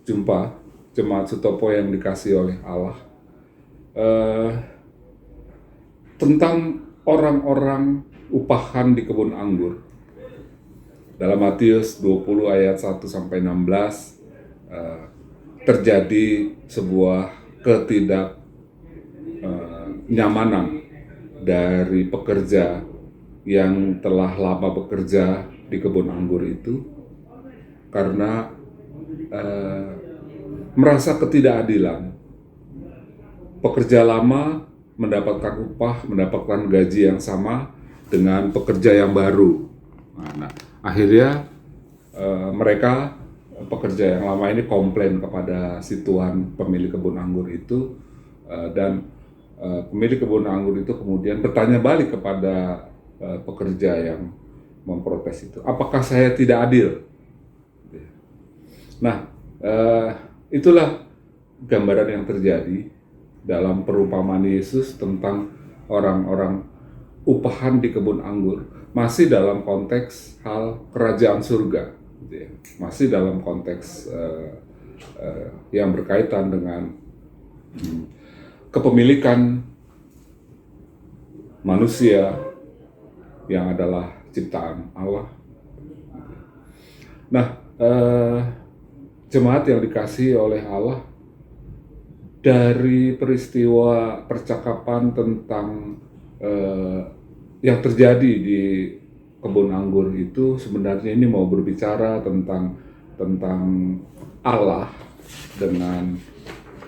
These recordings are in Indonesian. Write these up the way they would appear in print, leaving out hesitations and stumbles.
jumpa jemaat Sutopo yang dikasihi oleh Allah, tentang orang-orang upahan di kebun anggur. Dalam Matius 20 ayat 1 sampai 16 terjadi sebuah ketidaknyamanan dari pekerja yang telah lama bekerja di kebun anggur itu karena merasa ketidakadilan. Pekerja lama mendapatkan upah, mendapatkan gaji yang sama dengan pekerja yang baru. Nah, akhirnya mereka, pekerja yang lama ini komplain kepada si tuan pemilik kebun anggur itu, dan pemilik kebun anggur itu kemudian bertanya balik kepada pekerja yang memprotes itu, apakah saya tidak adil? Nah, itulah gambaran yang terjadi dalam perumpamaan Yesus tentang orang-orang upahan di kebun anggur, masih dalam konteks hal kerajaan surga, masih dalam konteks yang berkaitan dengan kepemilikan manusia yang adalah ciptaan Allah. Nah, jemaat yang dikasihi oleh Allah, dari peristiwa percakapan tentang yang terjadi di kebun anggur itu, sebenarnya ini mau berbicara tentang Allah dengan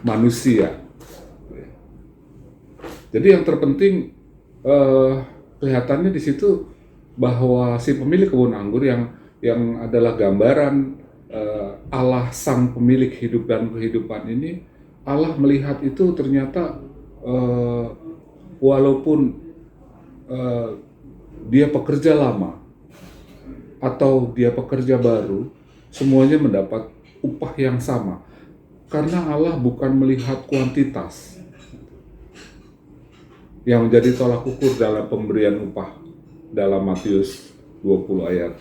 manusia. Jadi yang terpenting kelihatannya di situ bahwa si pemilik kebun anggur yang adalah gambaran Allah sang pemilik hidup dan kehidupan ini, Allah melihat itu ternyata walaupun dia pekerja lama atau dia pekerja baru, semuanya mendapat upah yang sama. Karena Allah bukan melihat kuantitas yang menjadi tolak ukur dalam pemberian upah dalam Matius 20 ayat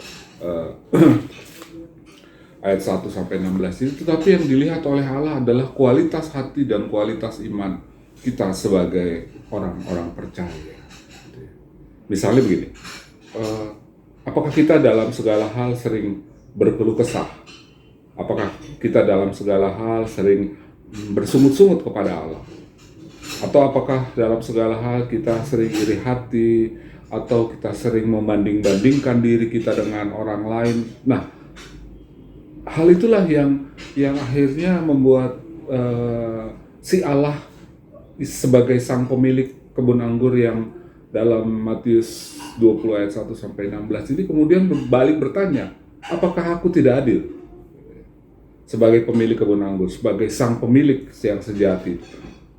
1 sampai 16 itu, tetapi yang dilihat oleh Allah adalah kualitas hati dan kualitas iman kita sebagai orang-orang percaya. Misalnya begini, apakah kita dalam segala hal sering berkeluh kesah? Apakah kita dalam segala hal sering bersungut-sungut kepada Allah? Atau apakah dalam segala hal kita sering iri hati, atau kita sering membanding-bandingkan diri kita dengan orang lain? Nah, hal itulah yang akhirnya membuat si Allah sebagai sang pemilik kebun anggur yang dalam Matius 20 ayat 1 sampai 16 ini kemudian berbalik bertanya, apakah aku tidak adil? Sebagai pemilik kebun anggur, sebagai sang pemilik yang sejati,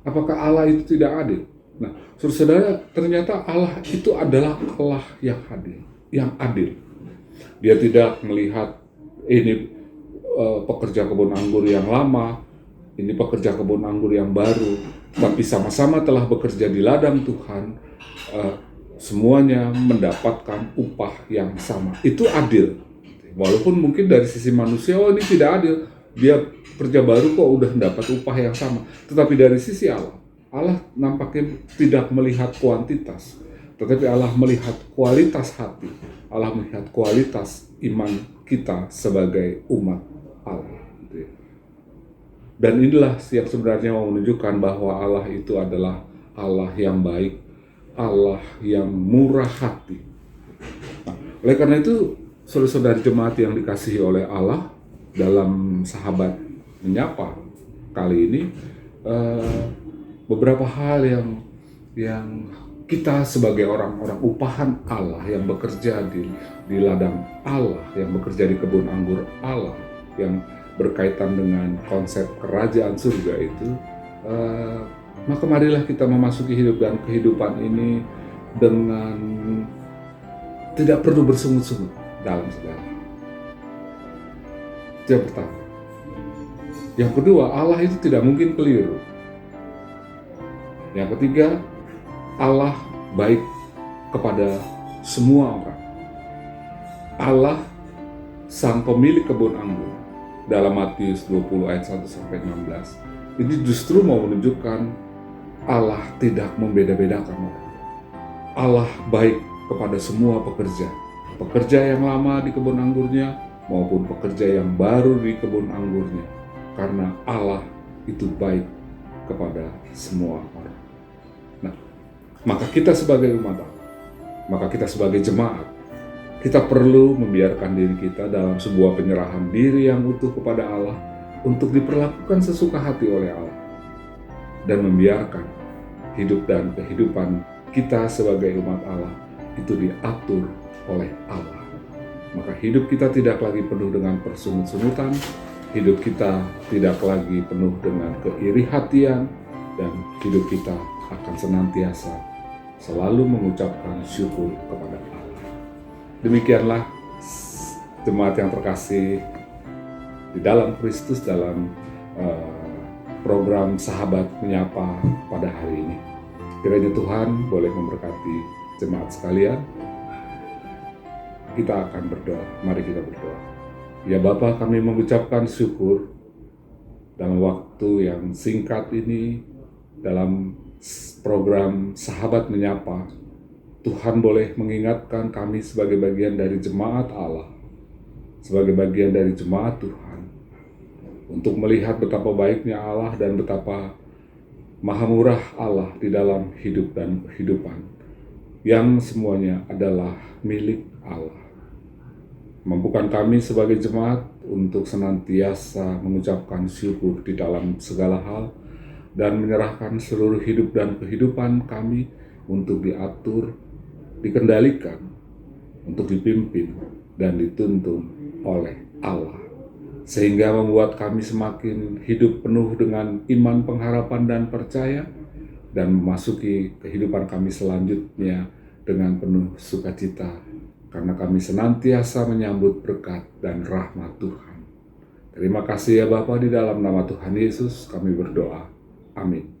apakah Allah itu tidak adil? Nah, saudara, ternyata Allah itu adalah Allah yang adil, Dia tidak melihat ini pekerja kebun anggur yang lama, ini pekerja kebun anggur yang baru, tapi sama-sama telah bekerja di ladang Tuhan, semuanya mendapatkan upah yang sama. Itu adil. Walaupun mungkin dari sisi manusia, ini tidak adil, dia kerja baru kok udah mendapat upah yang sama. Tetapi dari sisi Allah nampaknya tidak melihat kuantitas, tetapi Allah melihat kualitas hati, Allah melihat kualitas iman kita sebagai umat Allah. Dan inilah yang sebenarnya mau menunjukkan bahwa Allah itu adalah Allah yang baik, Allah yang murah hati. Nah, oleh karena itu, saudara-saudari jemaat yang dikasihi oleh Allah, dalam sahabat menyapa kali ini, beberapa hal yang kita sebagai orang-orang upahan Allah yang bekerja di ladang Allah, yang bekerja di kebun anggur Allah, yang berkaitan dengan konsep kerajaan surga itu, maka marilah kita memasuki hidup dan kehidupan ini dengan tidak perlu bersungut-sungut dalam segala. Itu yang pertama. Yang kedua, Allah itu tidak mungkin keliru. Yang ketiga, Allah baik kepada semua orang. Allah sang pemilik kebun anggur dalam Matius 20 ayat 1 sampai 16 ini justru mau menunjukkan Allah tidak membeda-bedakan orang. Allah baik kepada semua pekerja, pekerja yang lama di kebun anggurnya maupun pekerja yang baru di kebun anggurnya, karena Allah itu baik kepada semua orang. Nah, maka kita sebagai umat Allah, maka kita sebagai jemaat, kita perlu membiarkan diri kita dalam sebuah penyerahan diri yang utuh kepada Allah untuk diperlakukan sesuka hati oleh Allah, dan membiarkan hidup dan kehidupan kita sebagai umat Allah itu diatur oleh Allah. Maka hidup kita tidak lagi penuh dengan persungut-sungutan, hidup kita tidak lagi penuh dengan keiri hatian, dan hidup kita akan senantiasa selalu mengucapkan syukur kepada Allah. Demikianlah jemaat yang terkasih di dalam Kristus dalam program Sahabat Menyapa pada hari ini. Kiranya Tuhan boleh memberkati jemaat sekalian. Kita akan berdoa. Mari kita berdoa. Ya Bapa, kami mengucapkan syukur dalam waktu yang singkat ini dalam program Sahabat Menyapa. Tuhan boleh mengingatkan kami sebagai bagian dari jemaat Allah, sebagai bagian dari jemaat Tuhan, untuk melihat betapa baiknya Allah dan betapa maha murah Allah di dalam hidup dan kehidupan, yang semuanya adalah milik Allah. Mampukan kami sebagai jemaat untuk senantiasa mengucapkan syukur di dalam segala hal dan menyerahkan seluruh hidup dan kehidupan kami untuk diatur, dikendalikan, untuk dipimpin dan dituntun oleh Allah, sehingga membuat kami semakin hidup penuh dengan iman, pengharapan, dan percaya, dan memasuki kehidupan kami selanjutnya dengan penuh sukacita, karena kami senantiasa menyambut berkat dan rahmat Tuhan. Terima kasih ya Bapa, di dalam nama Tuhan Yesus kami berdoa. Amin.